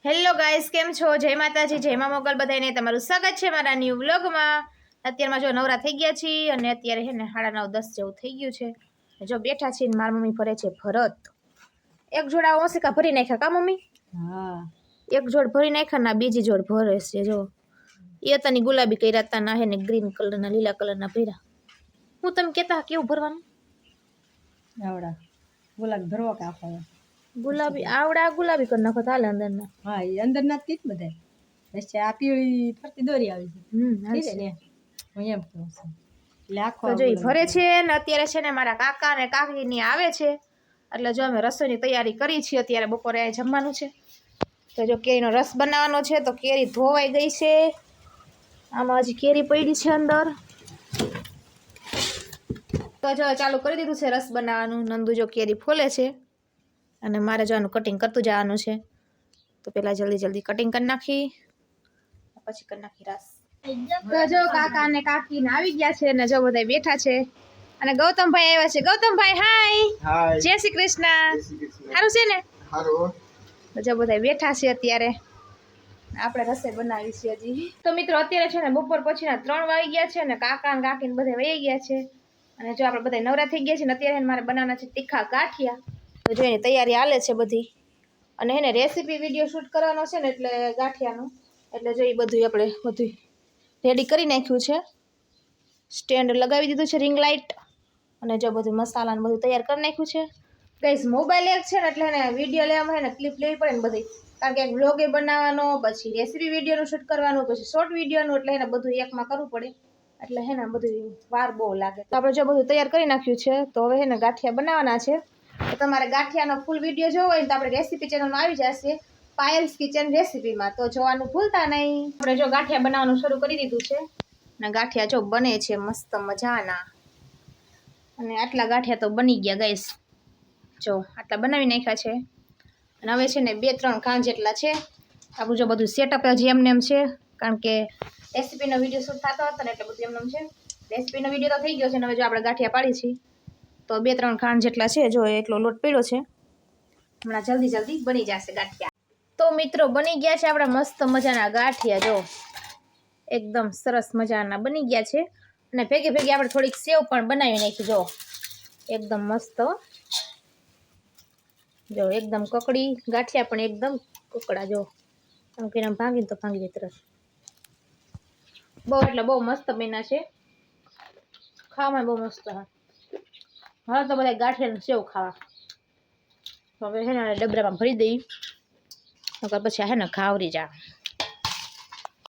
Hello guys, કેમ છો? જય માતાજી, જય મા મોગલ બધાને તમારું સ્વાગત છે મારા ન્યૂ વ્લોગમાં. અત્યારમાં જો નવરા થઈ ગયા છીએ અને અત્યારે હે ને 9:30-10 જેવું થઈ ગયું છે. જો બેઠા છીએ ને મારી મમ્મી ભરે છે ભરત. એક જોડા ઓસિકા ભરી નાખ્યા કા મમ્મી? હા, એક જોડ ભરી નાખ્યા ના બીજી જોડ ભરે છે. જો એ તની ગુલાબી કર્યા તા ના હે ને ગ્રીન કલરના લીલા કલરના ભર્યા. હું તમે કહેતા કેવું ભરવાનું? આવડા ગુલાબ ભરવો કે આખો ગુલાબી આવડા ગુલાબી કરી નાખો હાલે અંદરના. હા, એ અંદરના જ બધા પછી આ પીળી ફરતી દોરી આવી છે ને હું એમ કહું છું એટલે આખો તો જો ઈ ભરે છે ને અત્યારે છે ને મારા કાકા ને કાકીની આવે છે એટલે જો અમે રસોઈની તૈયારી કરી છીએ. અત્યારે બપોરે આ જમવાનું છે તો જો કેરીનો રસ બનાવવાનો છે તો કેરી ધોવાઈ ગઈ છે. આમાં હજી કેરી પડી છે અંદર તો જો ચાલુ કરી દીધું છે રસ બનાવવાનું. નંદુ જો કેરી ફોલે છે અને મારે જવાનું કટિંગ કરતું જવાનું છે તો પેલા જલ્દી કટિંગ કરી નાખી પછી કરી નાખી રસ. તો જો કાકા ને કાકી ને આવી ગયા છે ને જો બધા બેઠા છે અને ગૌતમભાઈ આવ્યા છે. ગૌતમભાઈ હાય, જય શ્રી કૃષ્ણ. સારું છે ને? તો જો બધા બેઠા છે અત્યારે આપણે રસોઈ બનાવી છે હજી. તો મિત્રો અત્યારે છે ને બપોર પછીના 3 વાગી ગયા છે ને કાકા ને કાકી ને બધા વહી ગયા છે અને જો આપણે બધા નવરા થઈ ગયા છે ને અત્યારે મારે બનાવવાના છે તીખા ગાંઠિયા. તો જો એની તૈયારી હાલે છે બધી અને એને રેસીપી વિડીયો શૂટ કરવાનો છે ને એટલે ગાંઠિયાનું એટલે જો એ બધું આપણે બધું રેડી કરી નાખ્યું છે. સ્ટેન્ડ લગાવી દીધું છે રિંગ લાઇટ અને જો બધું મસાલા ને બધું તૈયાર કરી નાખ્યું છે. ગાઈસ મોબાઈલ એક છે ને એટલે એને વિડીયો લેવામાં ને ક્લિપ લેવી પડે ને બધી, કારણ કે વ્લોગ એ બનાવવાનો, પછી રેસીપી વિડીયોનું શૂટ કરવાનું, પછી શોર્ટ વિડીયોનું, એટલે એને બધું એકમાં કરવું પડે એટલે હે ને બધું વાર બહુ લાગે. તો આપણે જો બધું તૈયાર કરી નાખ્યું છે તો હવે હે ને ગાંઠિયા બનાવવાના છે. તો તમારે ગાંઠિયાનો ફૂલ વિડીયો જોવો હોય ને તો આપણે રેસીપી ચેનલમાં આવી જશે પાયલ્સ કિચન રેસીપીમાં, તો જોવાનું ભૂલતા નહીં. આપણે જો ગાંઠિયા બનાવવાનું શરૂ કરી દીધું છે અને ગાંઠિયા જો બને છે મસ્ત મજાના અને આટલા ગાંઠિયા તો બની ગયા ગાઈસ. જો આટલા બનાવી નાખ્યા છે અને હવે છે ને 2-3 કાન જેટલા છે. આપણું જો બધું સેટઅપ હજી એમને એમ છે કારણ કે રેસીપીનો વિડીયો શૂટ થતો હતો ને એટલે બધું એમને એમ છે. રેસીપીનો વિડીયો તો થઈ ગયો છે ને હવે જો આપણે ગાંઠિયા પાડી છીએ તો 2-3 ખાંડ જેટલા છે. જો એટલો લોટ પડ્યો છે, હમણાં જલ્દી બની જશે ગાંઠિયા. તો મિત્રો બની ગયા છે આપણા મસ્ત મજાના ગાંઠિયા. જો એકદમ સરસ મજાના બની ગયા છે અને ભેગે આપણે થોડીક સેવ પણ બનાવી નાખી. જો એકદમ મસ્ત, જો એકદમ કકડી ગાંઠિયા પણ એકદમ કકડા. જો આમ કે ભાંગીને તો ભાંગી જાય તરત. બહુ એટલે બહુ મસ્ત બન્યા છે, ખાવામાં બહુ મસ્ત. હવે તો બધા ગાંઠિયાનું સેવ ખાવા. હવે હે ને ડબરામાં ભરી દઈ નકર પછી હે ને ખાવરી જા.